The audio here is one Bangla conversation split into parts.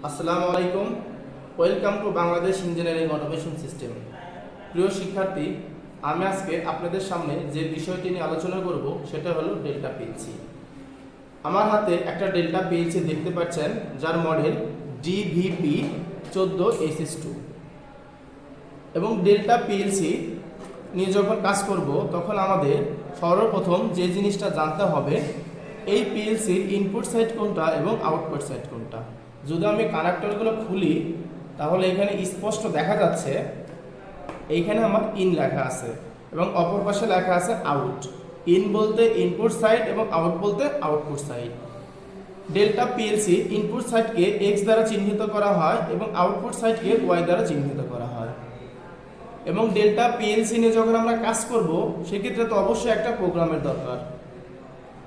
আসসালামু আলাইকুম। Welcome to Bangladesh engineering automation system. প্রিয় শিক্ষার্থী, আমি আজকে আপনাদের সামনে যে বিষয়টি নিয়ে আলোচনা করব সেটা হলো ডেল্টা পিএলসি। আমার হাতে একটা ডেল্টা পিএলসি দেখতে পাচ্ছেন, যার মডেল DVP 14SS2। এবং ডেল্টা পিএলসি নিয়ে যখন কাজ করব তখন আমাদের সর্বপ্রথম যে জিনিসটা জানতে হবে, এই পিএলসির ইনপুট সাইড কোনটা এবং আউটপুট সাইড কোনটা। যদি আমি কানেক্টরগুলো খুলি তাহলে এখানে স্পষ্ট দেখা যাচ্ছে এইখানে আমার ইন লেখা আছে এবং অপর পাশে লেখা আছে আউট। ইন বলতে ইনপুট সাইড এবং আউট বলতে output side. Delta PLC input সাইডকে X দ্বারা চিহ্নিত করা হয় এবং আউটপুট সাইডকে Y দ্বারা চিহ্নিত করা হয়। এবং ডেল্টা পিএলসি নিয়ে যখন আমরা কাজ করব সেক্ষেত্রে তো অবশ্যই একটা প্রোগ্রামের দরকার,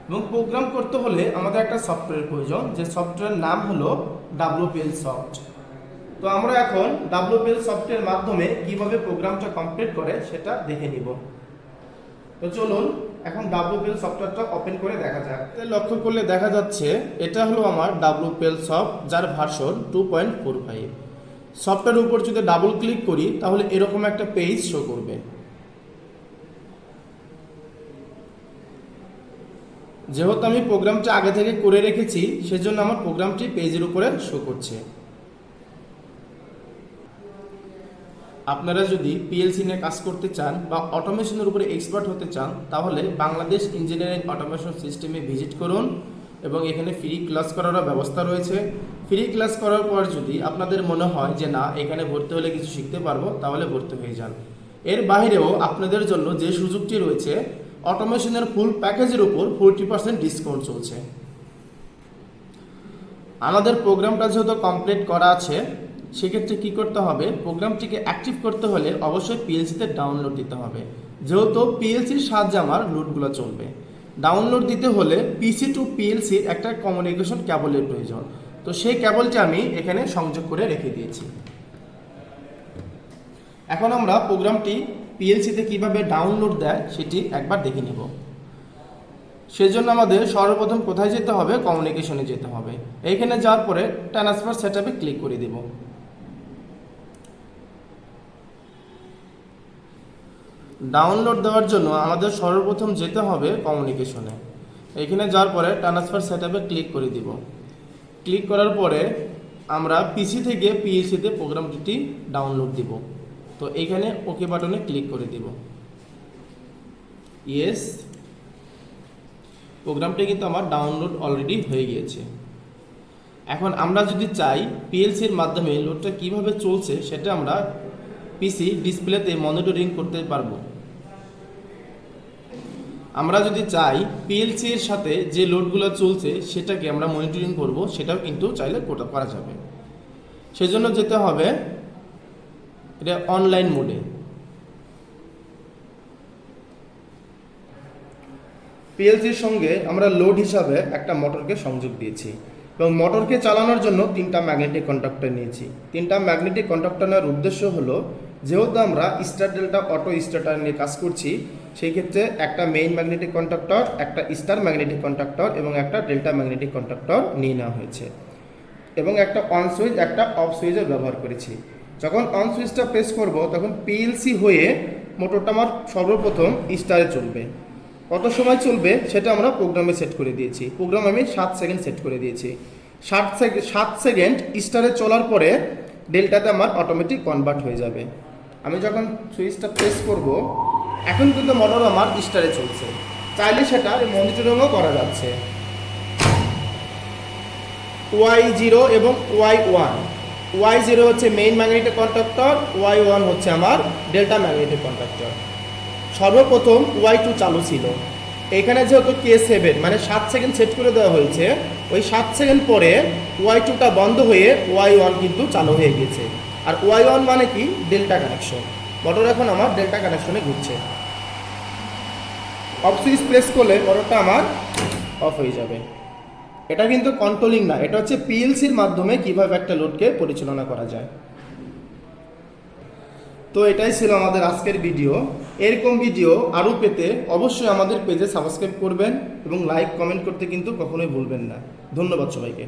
এবং প্রোগ্রাম করতে হলে আমাদের একটা সফটওয়্যার প্রয়োজন, যে সফটওয়্যার নাম হলো WPL সফট। তো আমরা এখন WPL সফটের মাধ্যমে কিভাবে প্রোগ্রামটা কমপ্লিট করে সেটা দেখে নিব। তো চলুন এখন WPL সফটওয়্যারটা ওপেন করে দেখা যাক। লক্ষ্য করলে দেখা যাচ্ছে এটা হলো আমার WPL সফট, যার ভার্সন 2.45। সফটওয়্যার উপর যদি ডাবল ক্লিক করি তাহলে এরকম একটা পেজ শো করবে। যেহেতু আমি প্রোগ্রামটা আগে থেকে করে রেখেছি সেজন্য আমার প্রোগ্রামটি পেজের উপরে শো করছে। আপনারা যদি পিএলসি নিয়ে কাজ করতে চান বা অটোমেশনের উপরে এক্সপার্ট হতে চান তাহলে বাংলাদেশ ইঞ্জিনিয়ারিং অটোমেশন সিস্টেমে ভিজিট করুন, এবং এখানে ফ্রি ক্লাস করারও ব্যবস্থা রয়েছে। ফ্রি ক্লাস করার পর যদি আপনাদের মনে হয় যে না এখানে ভর্তি হলে কিছু শিখতে পারবো তাহলে ভর্তি হয়ে যান। এর বাইরেও আপনাদের জন্য যে সুযোগটি রয়েছে, অটোমেশনের ফুল প্যাকেজের উপর 40% ডিসকাউন্ট চলছে। আমাদের প্রোগ্রামটা যেহেতু কমপ্লিট করা আছে সেক্ষেত্রে কি করতে হবে, প্রোগ্রামটিকে অ্যাক্টিভ করতে হলে অবশ্যই পিএলসিতে ডাউনলোড দিতে হবে। যেহেতু পিএলসির সাহায্যে আমার লোডগুলো চলবে, ডাউনলোড দিতে হলে পিসি টু পিএলসির একটা কমিউনিকেশন কেবলের প্রয়োজন। তো সেই কেবলটি আমি এখানে সংযোগ করে রেখে দিয়েছি। এখন আমরা প্রোগ্রামটি পিএলসিতে কিভাবে ডাউনলোড দেয় সেটি একবার দেখে নিব। সেজন্য আমাদের সর্বপ্রথম কোথায় যেতে হবে, কমিউনিকেশনে যেতে হবে। এইখানে যাওয়ার পরে ট্রান্সফার সেটআপে ক্লিক করে দেব। ডাউনলোড দেওয়ার জন্য আমাদের সর্বপ্রথম যেতে হবে কমিউনিকেশনে। এখানে যাওয়ার পরে ট্রান্সফার সেটআপে ক্লিক করে দিব। ক্লিক করার পরে আমরা পিসি থেকে পিএলসিতে প্রোগ্রামটি ডাউনলোড দিব। তো এখানে ওকে বাটনে ক্লিক করে দিব। ইয়েস, প্রোগ্রামটি কিন্তু আমার ডাউনলোড অলরেডি হয়ে গিয়েছে। এখন আমরা যদি চাই পিএলসির মাধ্যমে লোডটা কিভাবে চলছে সেটা আমরা পিসি ডিসপ্লেতে মনিটরিং করতে পারবো। আমরা যদি চাই পিএলসির সাথে যে লোডগুলো চলছে সেটাকে আমরা মনিটরিং করব, সেটাও কিন্তু চাইলে করা যাবে। সেজন্য যেতে হবে এটা অনলাইন মোডে। পিএলসির সঙ্গে আমরা লোড হিসাবে একটা মোটরকে সংযোগ দিয়েছি, এবং মোটরকে চালানোর জন্য 3টা ম্যাগনেটিক কন্ডাক্টর নিয়েছি। 3টা ম্যাগনেটিক কন্ডাক্টর নেওয়ার উদ্দেশ্য হলো, যেহেতু আমরা স্টার ডেল্টা অটো স্টার্টার নিয়ে কাজ করছি সেই ক্ষেত্রে একটা মেইন ম্যাগনেটিক কন্ডাক্টর, একটা স্টার ম্যাগনেটিক কন্ডাক্টর এবং একটা ডেল্টা ম্যাগনেটিক কন্ডাক্টর নিয়ে নেওয়া হয়েছে, এবং একটা অন সুইচ একটা অফ সুইচের ব্যবহার করেছি। যখন অন সুইচটা প্রেস করব তখন পিএলসি হয়ে মোটরটা আমার সর্বপ্রথম স্টারে চলবে। কত সময় চলবে সেটা আমরা প্রোগ্রামে সেট করে দিয়েছি। প্রোগ্রাম আমি 7 সেকেন্ড সেট করে দিয়েছি। 7 সেকেন্ড স্টারে চলার পরে ডেল্টাতে আমার অটোমেটিক কনভার্ট হয়ে যাবে। আমি যখন সুইচটা প্রেস করব এখন কিন্তু মোটর আমার স্টারে চলছে। চাইলে সেটা মনিটরিংও করা যাচ্ছে। Y0 এবং Y1। Y0 হচ্ছে মেইন ম্যাগনেটিক কন্ডাক্টর, Y1 হচ্ছে আমার ডেল্টা ম্যাগনেটিক কন্ডাক্টর। সর্বপ্রথম Y2 চালু ছিল। এখানে যেহেতু K7 মানে 7 সেকেন্ড সেট করে দেওয়া হয়েছে, ওই 7 সেকেন্ড পরে Y2টা বন্ধ হয়ে Y1 কিন্তু চালু হয়ে গেছে। আর Y1 মানে কি, ডেল্টা কানেকশন। মোটর এখন আমার ডেল্টা কানেকশনে ঘুরছে। অফ সুইচ প্রেস করলে মোটরটা আমার অফ হয়ে যাবে। এটা কিন্তু কন্ট্রোলিং না, এটা হচ্ছে পিএলসির মাধ্যমে কিভাবে একটা লোডকে পরিচালনা করা যায়। তো এটাই ছিল আমাদের আজকের ভিডিও। এরকম ভিডিও আরও পেতে অবশ্যই আমাদের পেজে সাবস্ক্রাইব করবেন এবং লাইক কমেন্ট করতে কিন্তু কখনোই ভুলবেন না। ধন্যবাদ সবাইকে।